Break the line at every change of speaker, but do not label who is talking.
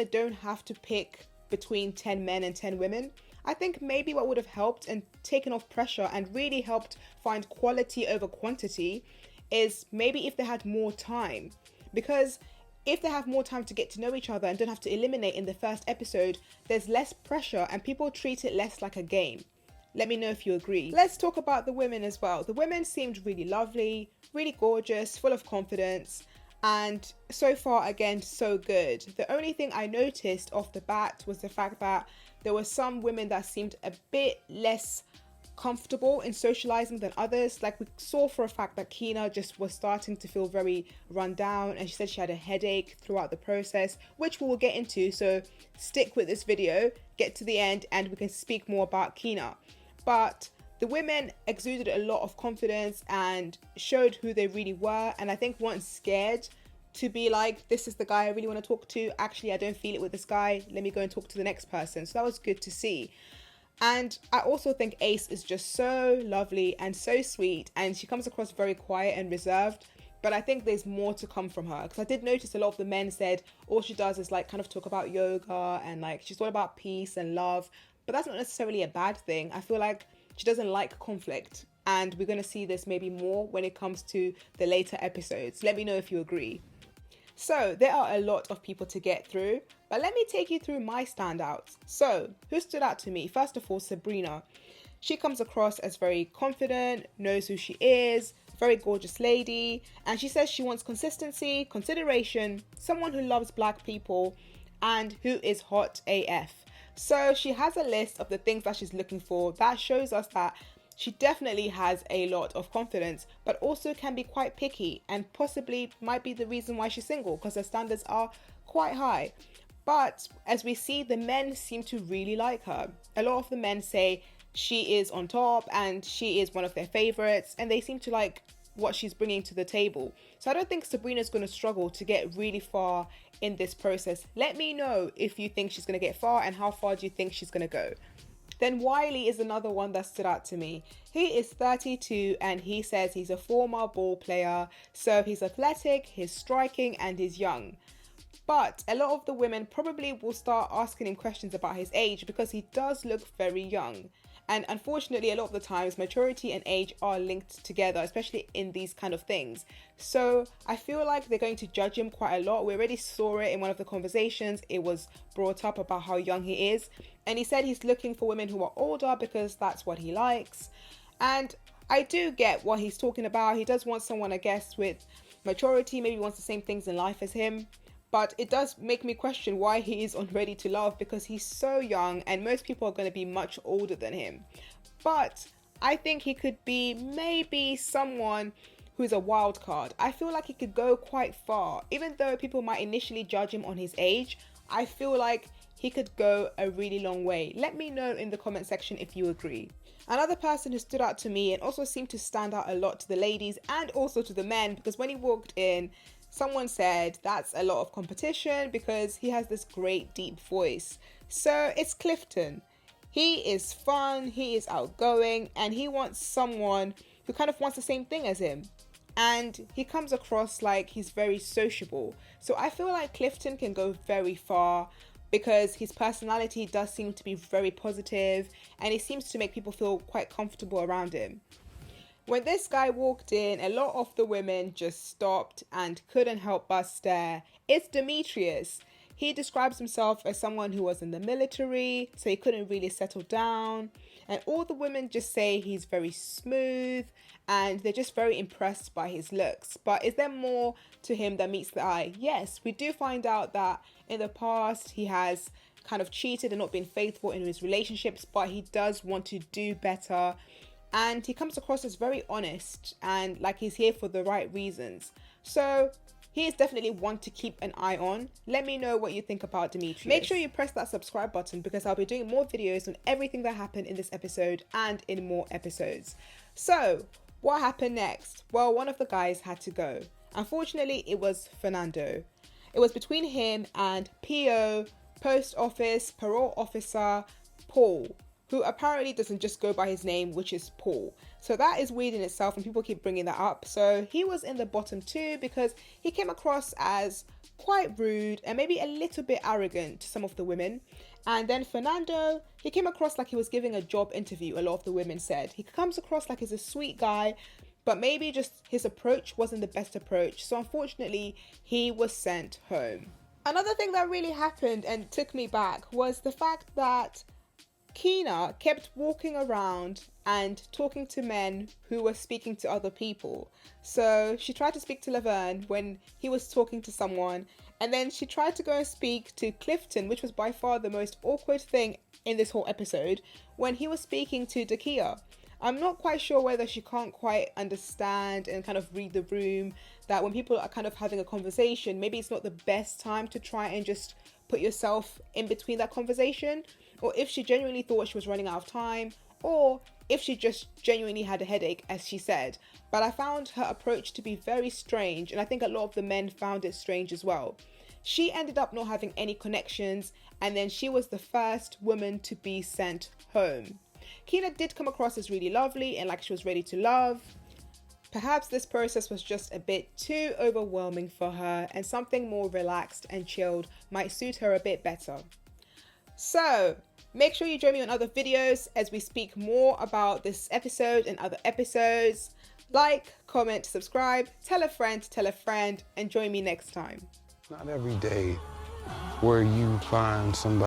They don't have to pick between 10 men and 10 women. I think maybe what would have helped and taken off pressure and really helped find quality over quantity is maybe if they had more time. Because if they have more time to get to know each other and don't have to eliminate in the first episode, there's less pressure and people treat it less like a game. Let me know if you agree. Let's talk about the women as well. The women seemed really lovely, really gorgeous, full of confidence, and so far, again, so good. The only thing I noticed off the bat was the fact that there were some women that seemed a bit less comfortable in socializing than others. Like we saw for a fact that Keena just was starting to feel very run down, and she said she had a headache throughout the process, which we will get into. So stick with this video, get to the end, and we can speak more about Keena. But the women exuded a lot of confidence and showed who they really were, and I think weren't scared to be like, this is the guy I really want to talk to. Actually, I don't feel it with this guy. Let me go and talk to the next person. So that was good to see. And I also think Ace is just so lovely and so sweet, and she comes across very quiet and reserved, but I think there's more to come from her, because I did notice a lot of the men said all she does is like kind of talk about yoga and like she's all about peace and love, but that's not necessarily a bad thing. I feel like she doesn't like conflict, and we're going to see this maybe more when it comes to the later episodes. Let me know if you agree. So there are a lot of people to get through, but let me take you through my standouts. So who stood out to me? First of all, Sabrina. She comes across as very confident, knows who she is, very gorgeous lady, and she says she wants consistency, consideration, someone who loves black people, and who is hot AF. So she has a list of the things that she's looking for. That shows us that she definitely has a lot of confidence, but also can be quite picky, and possibly might be the reason why she's single, because her standards are quite high. But as we see, the men seem to really like her. A lot of the men say she is on top and she is one of their favorites, and they seem to like what she's bringing to the table. So I don't think Sabrina's going to struggle to get really far in this process. Let me know if you think she's going to get far, and how far do you think she's going to go. Then Wiley is another one that stood out to me. He is 32 and he says he's a former ball player, so he's athletic, he's striking, and he's young. But a lot of the women probably will start asking him questions about his age, because he does look very young. And unfortunately, a lot of the times, maturity and age are linked together, especially in these kind of things. So I feel like they're going to judge him quite a lot. We already saw it in one of the conversations. It was brought up about how young he is. And he said he's looking for women who are older because that's what he likes. And I do get what he's talking about. He does want someone, I guess, with maturity, maybe wants the same things in life as him. But it does make me question why he is on Ready to Love, because he's so young and most people are going to be much older than him. But I think he could be maybe someone who's a wild card. I feel like he could go quite far. Even though people might initially judge him on his age, I feel like he could go a really long way. Let me know in the comment section if you agree. Another person who stood out to me and also seemed to stand out a lot to the ladies and also to the men, because when he walked in, someone said that's a lot of competition because he has this great deep voice. So it's Clifton. He is fun, he is outgoing, and he wants someone who kind of wants the same thing as him. And he comes across like he's very sociable. So I feel like Clifton can go very far, because his personality does seem to be very positive and he seems to make people feel quite comfortable around him. When this guy walked in, a lot of the women just stopped and couldn't help but stare. It's Demetrius. He describes himself as someone who was in the military, so he couldn't really settle down. And all the women just say he's very smooth and they're just very impressed by his looks. But is there more to him that meets the eye? Yes, we do find out that in the past he has kind of cheated and not been faithful in his relationships, but he does want to do better. And he comes across as very honest and like he's here for the right reasons. So he is definitely one to keep an eye on. Let me know what you think about Demetrius. Make sure you press that subscribe button, because I'll be doing more videos on everything that happened in this episode and in more episodes. So what happened next? Well, one of the guys had to go. Unfortunately, it was Fernando. It was between him and PO, Post Office Parole Officer Paul, who apparently doesn't just go by his name, which is Paul. So that is weird in itself and people keep bringing that up. So he was in the bottom two because he came across as quite rude and maybe a little bit arrogant to some of the women. And then Fernando, he came across like he was giving a job interview, a lot of the women said. He comes across like he's a sweet guy, but maybe just his approach wasn't the best approach. So unfortunately, he was sent home. Another thing that really happened and took me back was the fact that Keena kept walking around and talking to men who were speaking to other people. So she tried to speak to Laverne when he was talking to someone, and then she tried to go and speak to Clifton, which was by far the most awkward thing in this whole episode, when he was speaking to Dakia. I'm not quite sure whether she can't quite understand and kind of read the room, that when people are kind of having a conversation, maybe it's not the best time to try and just put yourself in between that conversation, or if she genuinely thought she was running out of time, or if she just genuinely had a headache, as she said. But I found her approach to be very strange, and I think a lot of the men found it strange as well. She ended up not having any connections, and then she was the first woman to be sent home. Keena did come across as really lovely and like she was ready to love. Perhaps this process was just a bit too overwhelming for her, and something more relaxed and chilled might suit her a bit better. So, make sure you join me on other videos as we speak more about this episode and other episodes. Like, comment, subscribe, tell a friend, and join me next time.
Not every day where you find somebody